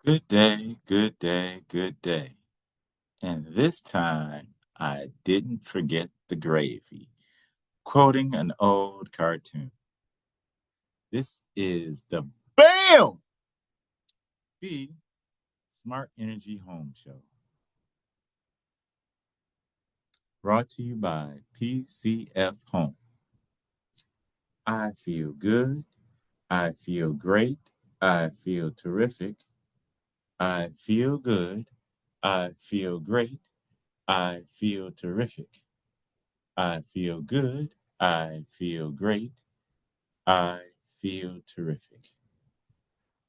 Good day, good day, good day. And this time I didn't forget the gravy. Quoting an old cartoon. This is the BAM! B Smart Energy Home Show. Brought to you by PCF Home. I feel good. I feel great. I feel terrific. I feel good. I feel great. I feel terrific. I feel good. I feel great. I feel terrific.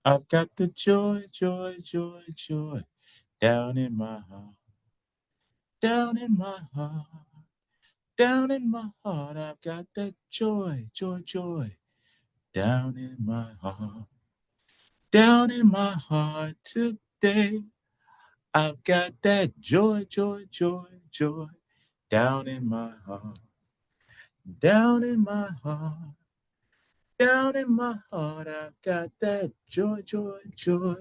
I've got the joy, joy, joy, joy down in my heart, down in my heart, down in my heart. I've got that joy, joy, joy down in my heart, down in my heart today. I've got that joy, joy, joy, joy down in my heart, down in my heart. Down in my heart, I've got that joy, joy, joy,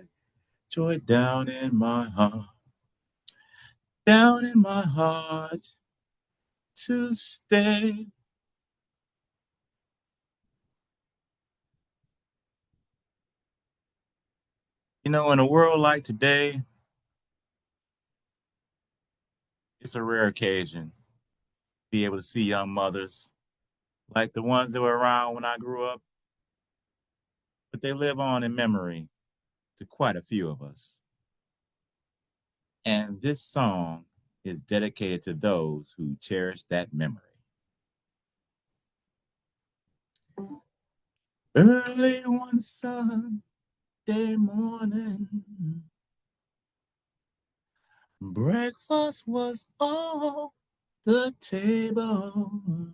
joy down in my heart, down in my heart to stay. In a world like today, it's a rare occasion to be able to see young mothers like the ones that were around when I grew up, but they live on in memory to quite a few of us. And this song is dedicated to those who cherish that memory. Early one Sunday morning, breakfast was on the table.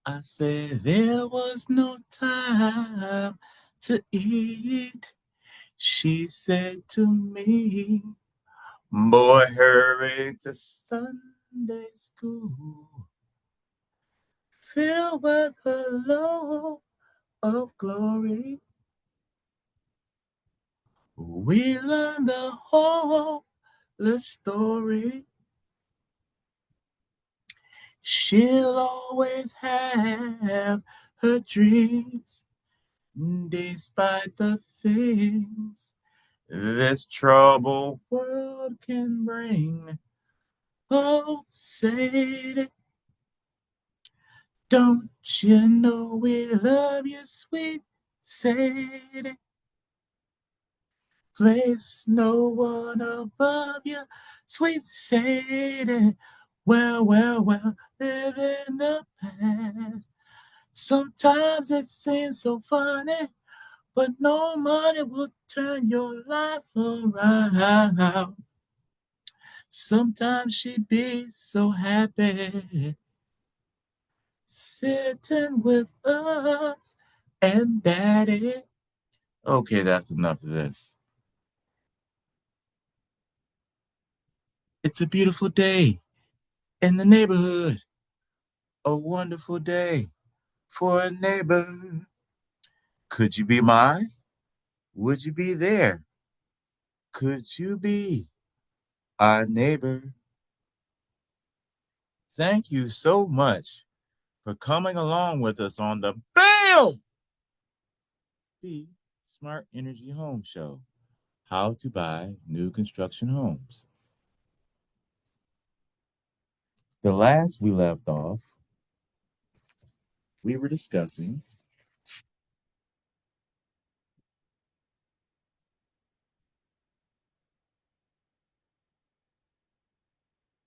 I said there was no time to eat. She said to me, boy, hurry to Sunday school, filled with the love of glory. We learn the whole the story. She'll always have her dreams, despite the things this troubled world can bring. Oh, Sadie, don't you know we love you, sweet Sadie? Place no one above you, sweet Sadie. Well, well, well, live in the past. Sometimes it seems so funny, but no money will turn your life around. Sometimes she'd be so happy sitting with us and Daddy. Okay, that's enough of this. It's a beautiful day in the neighborhood, a wonderful day for a neighbor. Could you be mine? Would you be there? Could you be our neighbor? Thank you so much for coming along with us on the BAM! B Smart Energy Home Show. How to buy new construction homes. The last we left off, we were discussing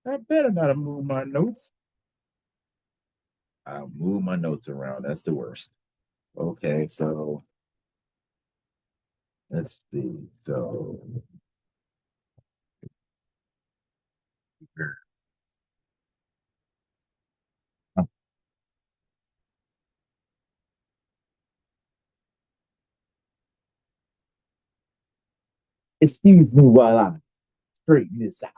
I better not have moved my notes. I'll move my notes around. That's the worst. Okay, so let's see. So excuse me while I straighten this out.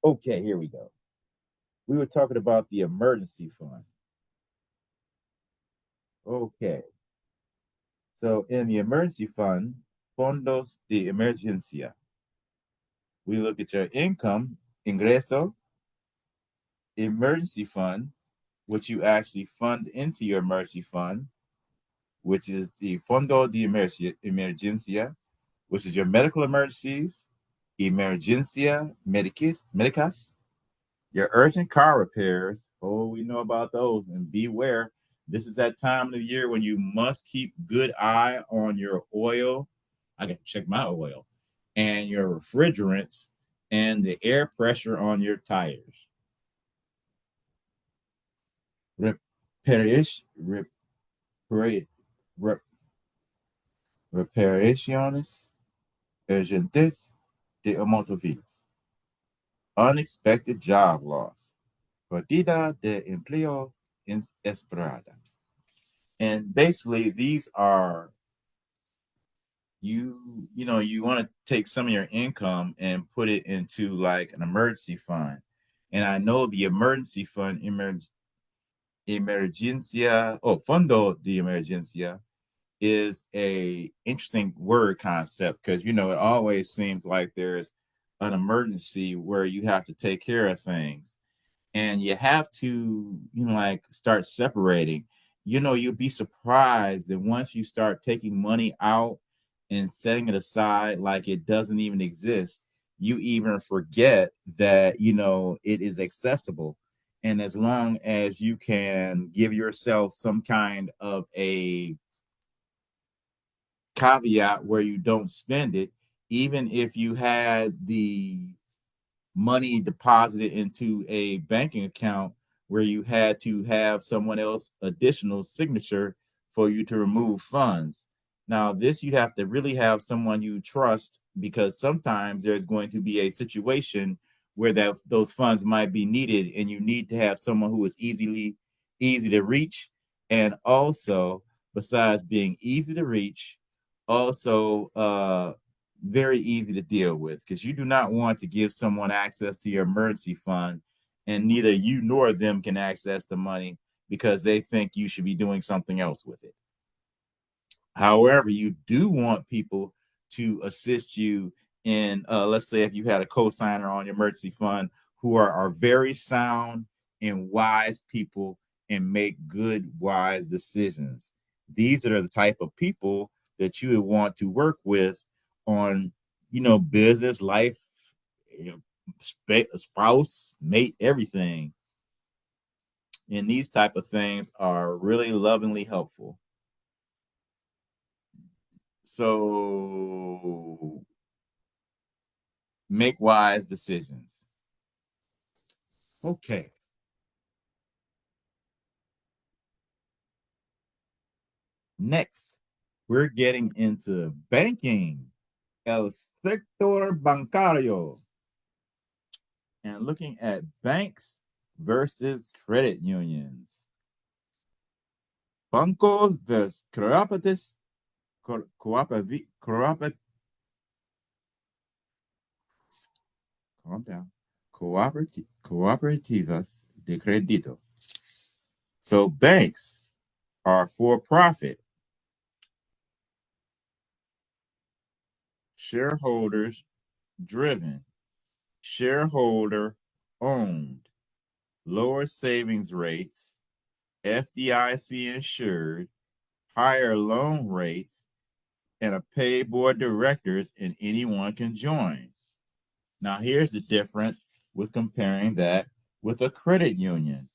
Okay, here we go. We were talking about the emergency fund. Okay, So in the emergency fund, fondos de emergencia, we look at your income, ingreso, emergency fund, which you actually fund into your emergency fund, which is the fondo de emergencia, which is your medical emergencies, emergencia medicas, your urgent car repairs. Oh, we know about those. And beware, this is that time of the year when you must keep good eye on your oil. I got to check my oil and your refrigerants and the air pressure on your tires. Reparations, reparaciones urgentes de automóviles. Unexpected job loss. Perdida de empleo inesperada. And basically, these are you want to take some of your income and put it into like an emergency fund. And I know the emergency fund, emergencia, fondo de emergencia is a interesting word concept because it always seems like there's an emergency where you have to take care of things and you have to like start separating. You'll be surprised that once you start taking money out and setting it aside like it doesn't even exist, you even forget that it is accessible. And as long as you can give yourself some kind of a caveat where you don't spend it, even if you had the money deposited into a banking account where you had to have someone else additional signature for you to remove funds. Now, this you have to really have someone you trust because sometimes there's going to be a situation where those funds might be needed and you need to have someone who is easy to reach and also besides being easy to reach also very easy to deal with because you do not want to give someone access to your emergency fund and neither you nor them can access the money because they think you should be doing something else with it. However, you do want people to assist you in, let's say, if you had a co-signer on your emergency fund who are very sound and wise people and make good, wise decisions. These are the type of people that you would want to work with on, business, life, spouse, mate, everything. And these type of things are really lovingly helpful. So make wise decisions. Okay. Next, we're getting into banking, el sector bancario, and looking at banks versus credit unions. Bancos versus cooperatives, calm down, cooperativas de crédito. So banks are for profit, shareholders driven, shareholder owned, lower savings rates, FDIC insured, higher loan rates, and a paid board of directors, and anyone can join. Now, here's the difference with comparing that with a credit union.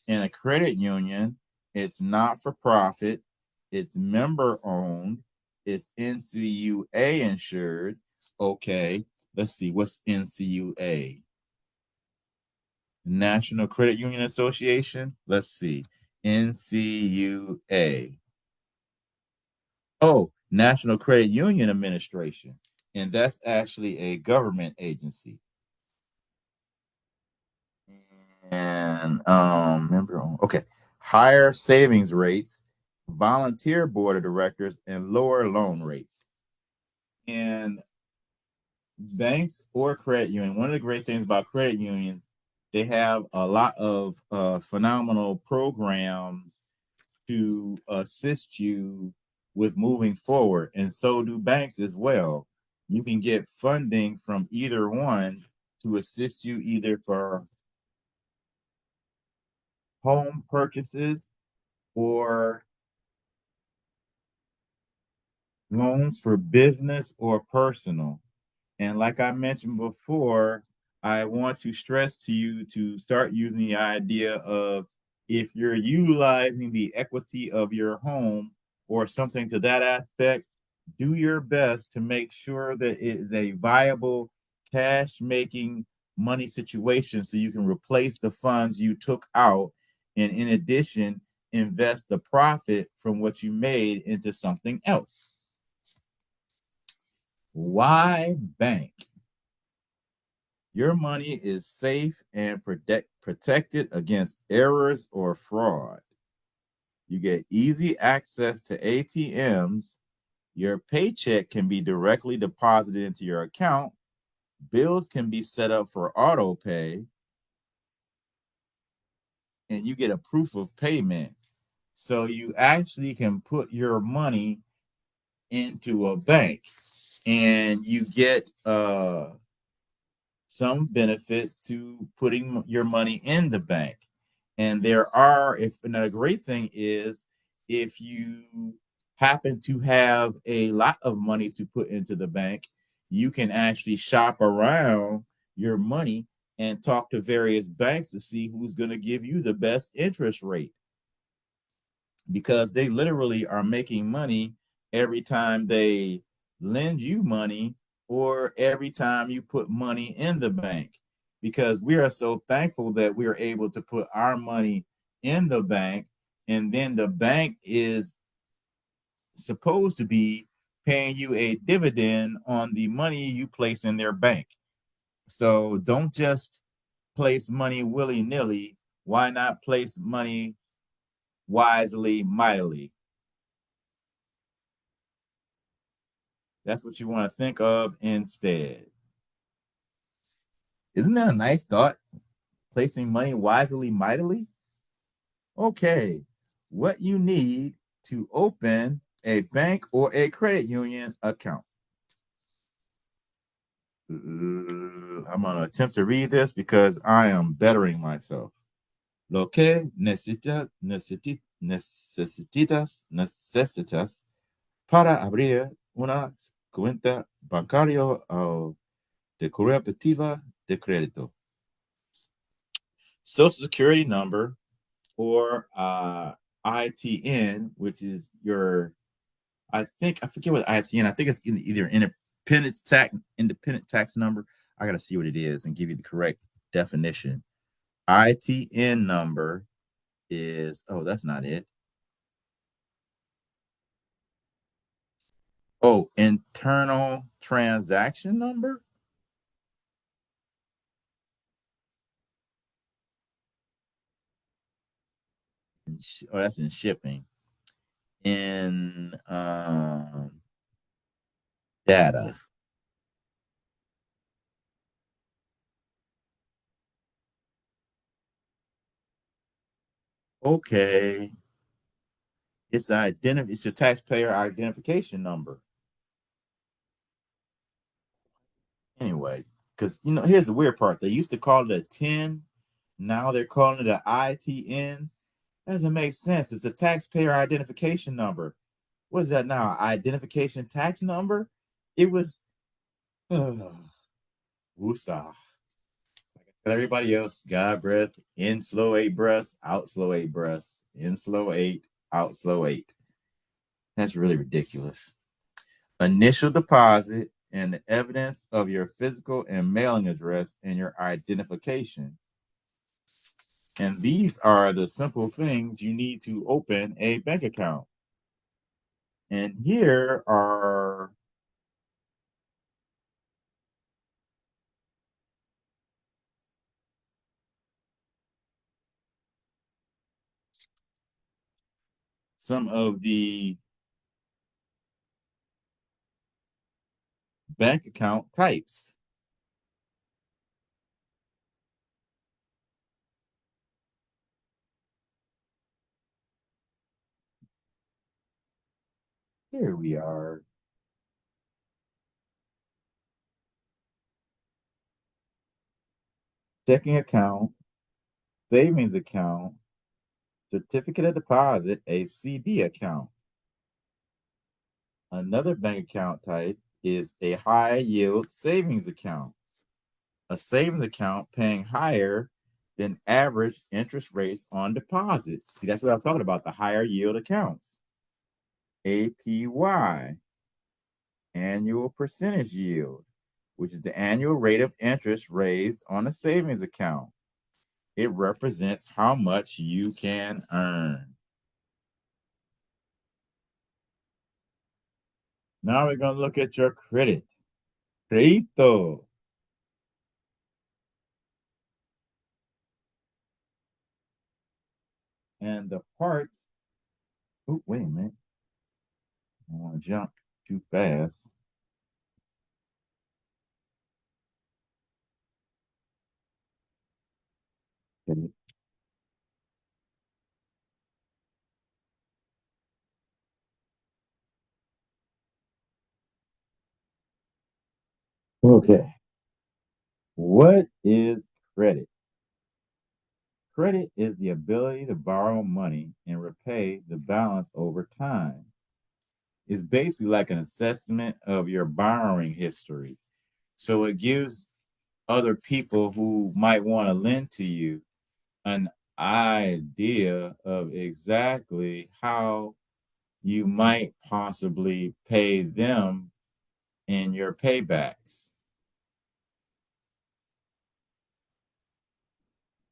In a credit union, it's not for profit, it's member owned, it's NCUA insured. Okay, let's see, what's NCUA? National Credit Union Association. Let's see, NCUA. Oh, National Credit Union Administration. And that's actually a government agency. And member owned. Okay. Higher savings rates, volunteer board of directors, and lower loan rates. And banks or credit union, one of the great things about credit union, they have a lot of phenomenal programs to assist you with moving forward, and so do banks as well. You can get funding from either one to assist you either for home purchases or loans for business or personal. And like I mentioned before, I want to stress to you to start using the idea of if you're utilizing the equity of your home or something to that aspect, do your best to make sure that it is a viable cash making money situation so you can replace the funds you took out. And in addition, invest the profit from what you made into something else. Why bank? Your money is safe and protected against errors or fraud. You get easy access to ATMs. Your paycheck can be directly deposited into your account. Bills can be set up for auto pay. And you get a proof of payment. So you actually can put your money into a bank and you get some benefits to putting your money in the bank. And there are, if another great thing is, if you happen to have a lot of money to put into the bank, you can actually shop around your money and talk to various banks to see who's going to give you the best interest rate, because they literally are making money every time they lend you money or every time you put money in the bank, because we are so thankful that we are able to put our money in the bank, and then the bank is supposed to be paying you a dividend on the money you place in their bank. So don't just place money willy-nilly. Why not place money wisely, mightily? That's what you want to think of instead. Isn't that a nice thought? Placing money wisely, mightily? Okay. What you need to open a bank or a credit union account. I'm going to attempt to read this because I am bettering myself. Lo que necesitas para abrir una cuenta bancaria o de cooperativa de crédito. Social security number, or ITN, which is your, I forget what ITN, I think it's either independent tax number. I got to see what it is and give you the correct definition. ITN number is, oh, that's not it. Oh, internal transaction number? Oh, that's in shipping. In data. Okay. It's your taxpayer identification number. Anyway, because here's the weird part. They used to call it a 10. Now they're calling it an ITN. That doesn't make sense. It's a taxpayer identification number. What is that now? Identification tax number? It was woosah. Everybody else, God breath, in slow 8 breaths, out slow 8 breaths, in slow 8, out slow 8. That's really ridiculous. Initial deposit and the evidence of your physical and mailing address and your identification. And these are the simple things you need to open a bank account. And here are some of the bank account types. Here we are. Checking account, savings account, certificate of deposit, a CD account. Another bank account type is a high yield savings account. A savings account paying higher than average interest rates on deposits. See, that's what I'm talking about, the higher yield accounts. APY, annual percentage yield, which is the annual rate of interest raised on a savings account. It represents how much you can earn. Now we're going to look at your credit. Crédito. And the parts. Oh, wait a minute. I want to jump too fast. Okay. What is credit? Credit is the ability to borrow money and repay the balance over time. It's basically like an assessment of your borrowing history. So it gives other people who might want to lend to you an idea of exactly how you might possibly pay them in your paybacks.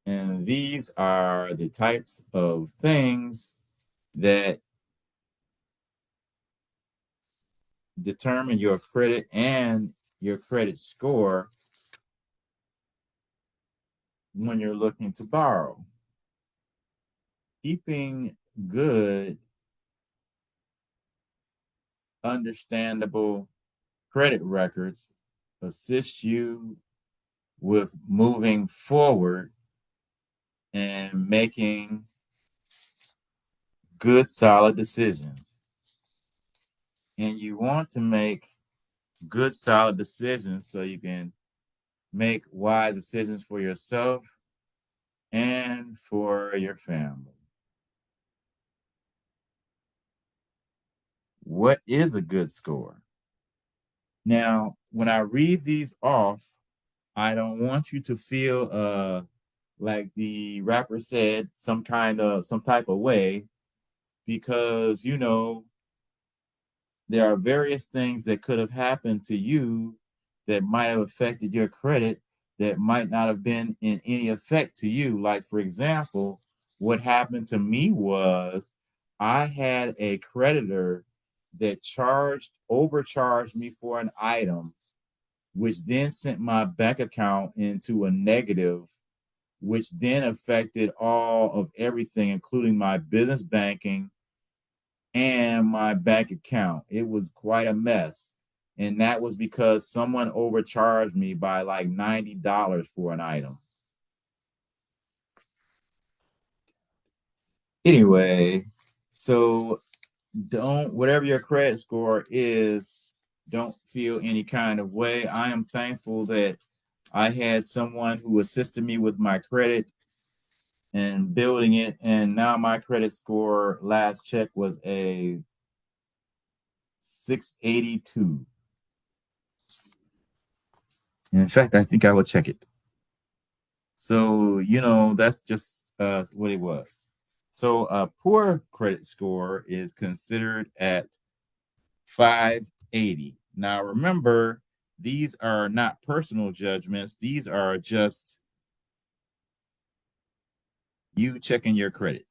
And these are the types of things that determine your credit and your credit score when you're looking to borrow. Keeping good, understandable credit records assists you with moving forward and making good, solid decisions. And you want to make good, solid decisions so you can make wise decisions for yourself and for your family. What is a good score? Now, when I read these off, I don't want you to feel like the rapper said some type of way, because there are various things that could have happened to you that might have affected your credit that might not have been in any effect to you. Like, for example, what happened to me was I had a creditor that overcharged me for an item, which then sent my bank account into a negative, which then affected all of everything, including my business banking and my bank account. It was quite a mess. And that was because someone overcharged me by like $90 for an item. Anyway, so whatever your credit score is, don't feel any kind of way. I am thankful that I had someone who assisted me with my credit and building it. And now my credit score last check was a 682. In fact, I think I will check it. So, that's just what it was. So a poor credit score is considered at 580. Now, remember, these are not personal judgments. These are just you checking your credit.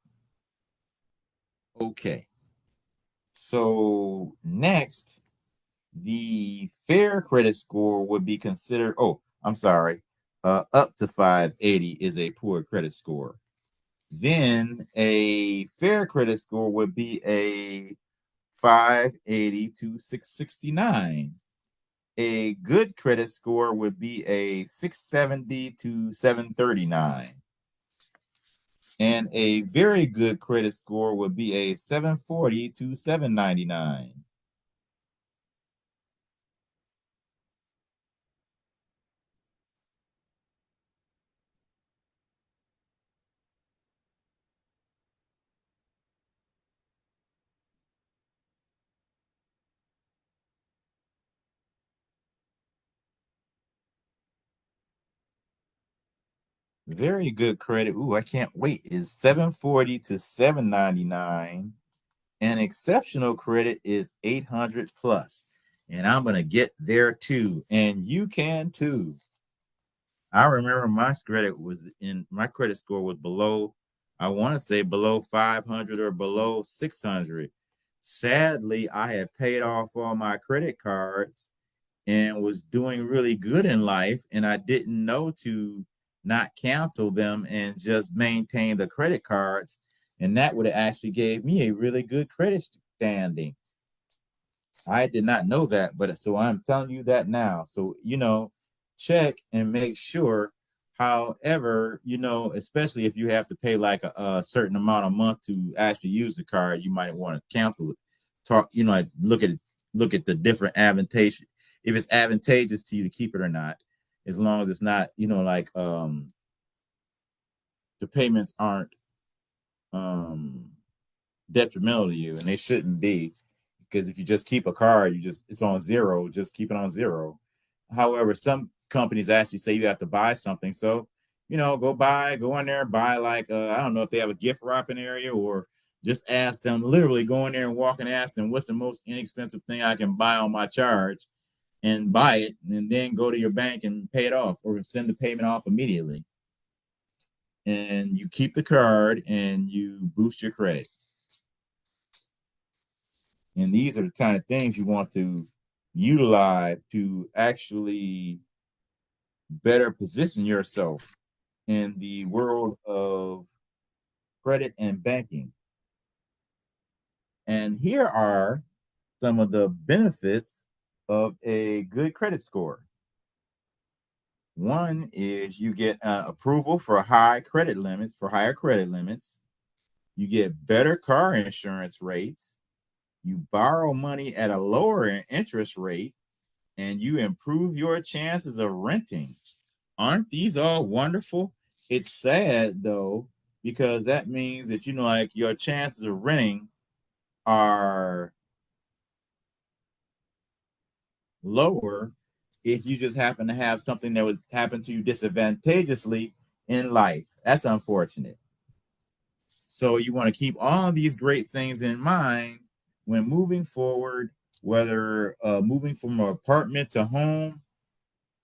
Okay. So next, the fair credit score would be considered, oh, I'm sorry, up to 580 is a poor credit score. Then a fair credit score would be a 580 to 669. A good credit score would be a 670 to 739. And a very good credit score would be a 740 to 799. Very good credit. Ooh, I can't wait. Is 740 to 799. And exceptional credit is 800 plus. And I'm going to get there too. And you can too. I remember my credit score was below, I want to say below 500 or below 600. Sadly, I had paid off all my credit cards and was doing really good in life. And I didn't know to not cancel them and just maintain the credit cards. And that would have actually gave me a really good credit standing. I did not know that, but so I'm telling you that now. So, check and make sure. However, especially if you have to pay like a certain amount a month to actually use the card, you might want to cancel it. Like look at the different advantage, if it's advantageous to you to keep it or not, as long as it's not, like the payments aren't detrimental to you, and they shouldn't be. Because if you just keep a card, it's on zero, just keep it on zero. However, some companies actually say you have to buy something. So, go in there and buy like I don't know if they have a gift wrapping area, or just ask them, literally go in there and walk and ask them what's the most inexpensive thing I can buy on my charge, and buy it, and then go to your bank and pay it off or send the payment off immediately. And you keep the card and you boost your credit. And these are the kind of things you want to utilize to actually better position yourself in the world of credit and banking. And here are some of the benefits of a good credit score. One is you get approval for higher credit limits. You get better car insurance rates. You borrow money at a lower interest rate, and you improve your chances of renting. Aren't these all wonderful? It's sad though, because that means that like your chances of renting are lower if you just happen to have something that would happen to you disadvantageously in life. That's unfortunate. So you want to keep all these great things in mind when moving forward, whether moving from an apartment to home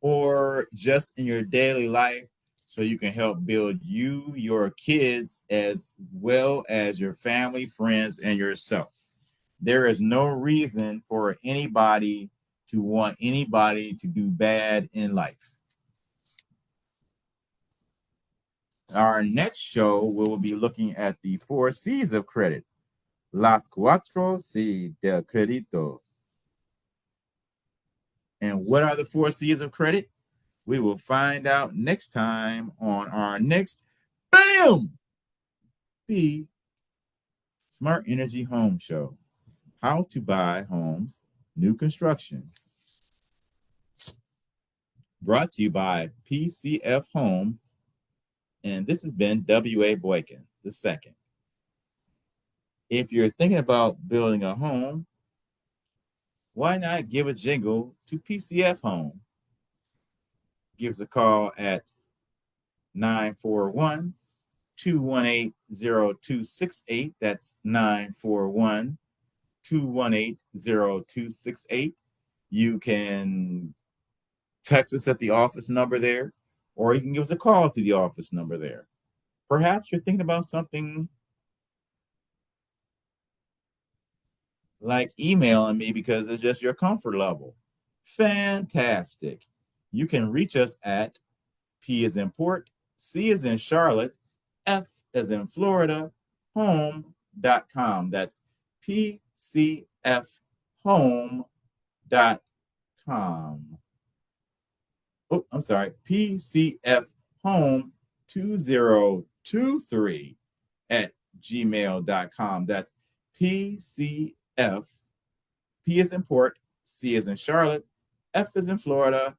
or just in your daily life, so you can help build you, your kids, as well as your family, friends, and yourself. There is no reason for anybody to want anybody to do bad in life. Our next show, we will be looking at the 4 C's of credit. Las cuatro C del crédito. And what are the 4 C's of credit? We will find out next time on our next BAM! Be Smart Energy Home Show. How to buy homes, new construction. Brought to you by PCF Home. And this has been W.A. Boykin II. If you're thinking about building a home, why not give a jingle to PCF Home? Give us a call at 941 218 0268. That's 941 218 0268. You can text us at the office number there, or you can give us a call to the office number there. Perhaps you're thinking about something like emailing me because it's just your comfort level. Fantastic. You can reach us at P as in Port, C as in Charlotte, F as in Florida, home.com. That's PCFHome.com. Oh, I'm sorry, PCF Home 2023 at gmail.com. That's PCF, P as in Port, C as in Charlotte, F as in Florida,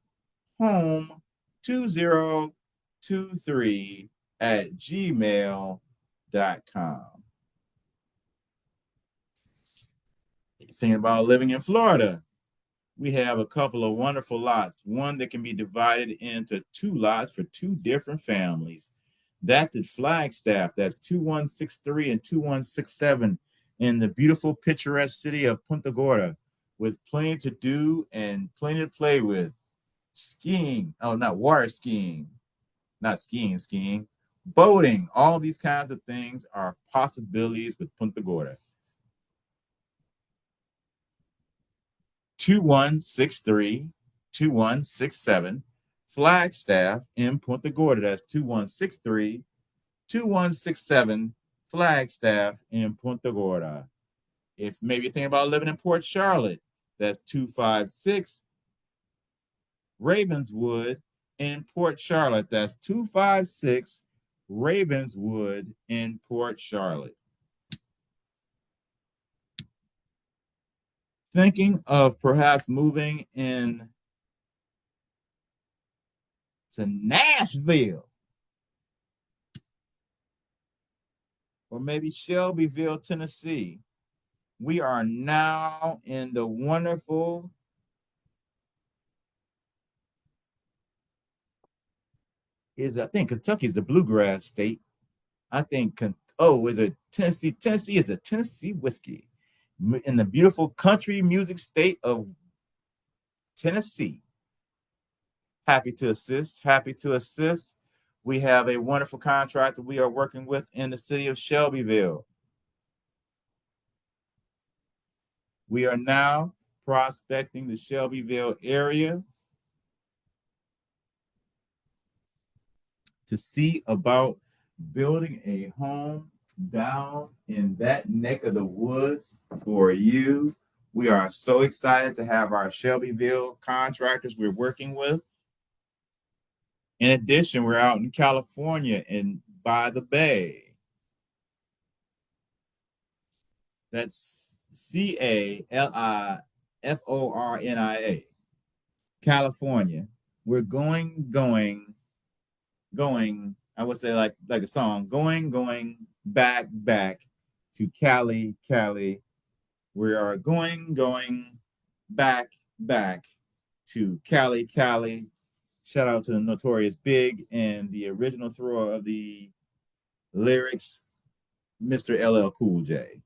home 2023 at gmail.com. Thinking about living in Florida? We have a couple of wonderful lots. One that can be divided into 2 lots for 2 different families. That's at Flagstaff. That's 2163 and 2167 in the beautiful, picturesque city of Punta Gorda, with plenty to do and plenty to play with. Skiing, oh, not water skiing, not skiing, boating, all these kinds of things are possibilities with Punta Gorda. 2163, 2167, Flagstaff in Punta Gorda. That's 2163, 2167, Flagstaff in Punta Gorda. If maybe you think about living in Port Charlotte, that's 256, Ravenswood in Port Charlotte. That's 256, Ravenswood in Port Charlotte. Thinking of perhaps moving in to Nashville or maybe Shelbyville, Tennessee. We are now in the wonderful I think Kentucky is the bluegrass state. I think is it Tennessee? Tennessee is a Tennessee whiskey in the beautiful country music state of Tennessee. Happy to assist. Happy to assist. We have a wonderful contractor we are working with in the city of Shelbyville. We are now prospecting the Shelbyville area to see about building a home down in that neck of the woods for you. We are so excited to have our Shelbyville contractors we're working with. In addition, we're out in California and by the Bay. That's California. California. We're going, I would say like a song, going back to Cali. We are going back to Cali. Shout out to the Notorious Big and the original thrower of the lyrics, Mr. LL Cool J.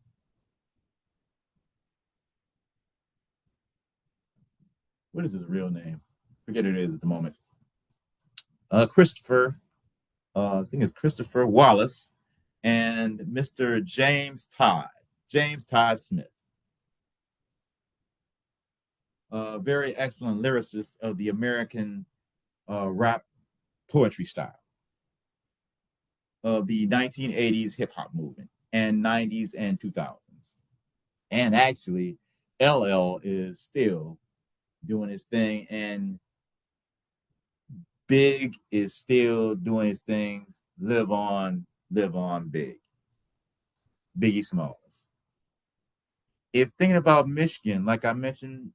What is his real name? Forget it is at the moment. Christopher, I think it's Christopher Wallace, and Mr. James Todd Smith. Very excellent lyricist of the American rap poetry style of the 1980s hip hop movement and 90s and 2000s. And actually, LL is still doing his thing, and Big is still doing his things. Live on, Big. Biggie Smalls. If thinking about Michigan, like I mentioned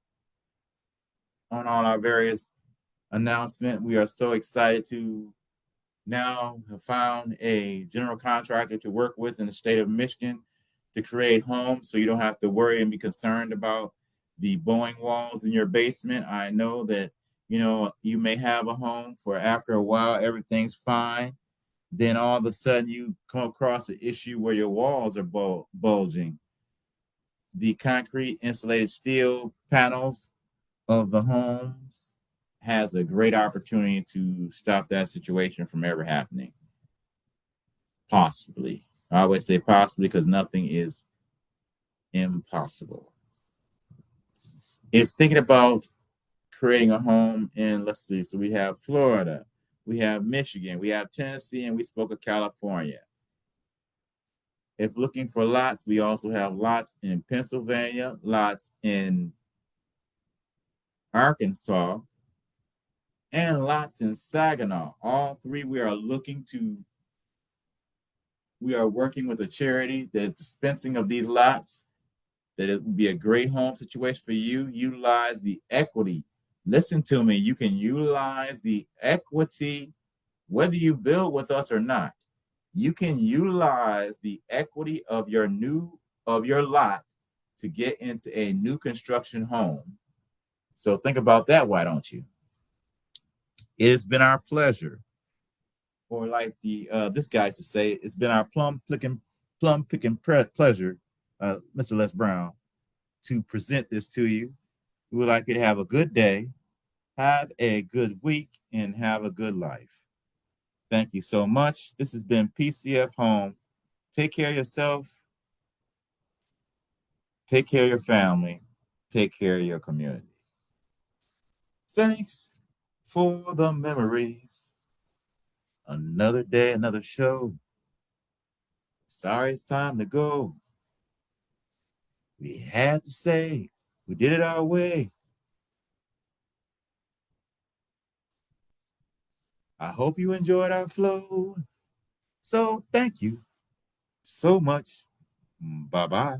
on all our various announcements, we are so excited to now have found a general contractor to work with in the state of Michigan to create homes so you don't have to worry and be concerned about the bowing walls in your basement. I know that, you may have a home for after a while, everything's fine. Then all of a sudden you come across an issue where your walls are bulging. The concrete insulated steel panels of the homes has a great opportunity to stop that situation from ever happening. Possibly. I always say possibly because nothing is impossible. If thinking about creating a home in, let's see, so we have Florida, we have Michigan, we have Tennessee, and we spoke of California. If looking for lots, we also have lots in Pennsylvania, lots in Arkansas, and lots in Saginaw. All three we are working with a charity that is dispensing of these lots, that it would be a great home situation for you. Utilize the equity. Listen to me, you can utilize the equity, whether you build with us or not. You can utilize the equity of your lot to get into a new construction home. So think about that, why don't you? It has been our pleasure or like the this guy should say, it's been our plum picking pleasure, Mr. Les Brown, to present this to you. We would like you to have a good day, have a good week, and have a good life. Thank you so much. This has been PCF Home. Take care of yourself. Take care of your family. Take care of your community. Thanks for the memories. Another day, another show. Sorry it's time to go. We had to say we did it our way. I hope you enjoyed our flow. So thank you so much. Bye-bye.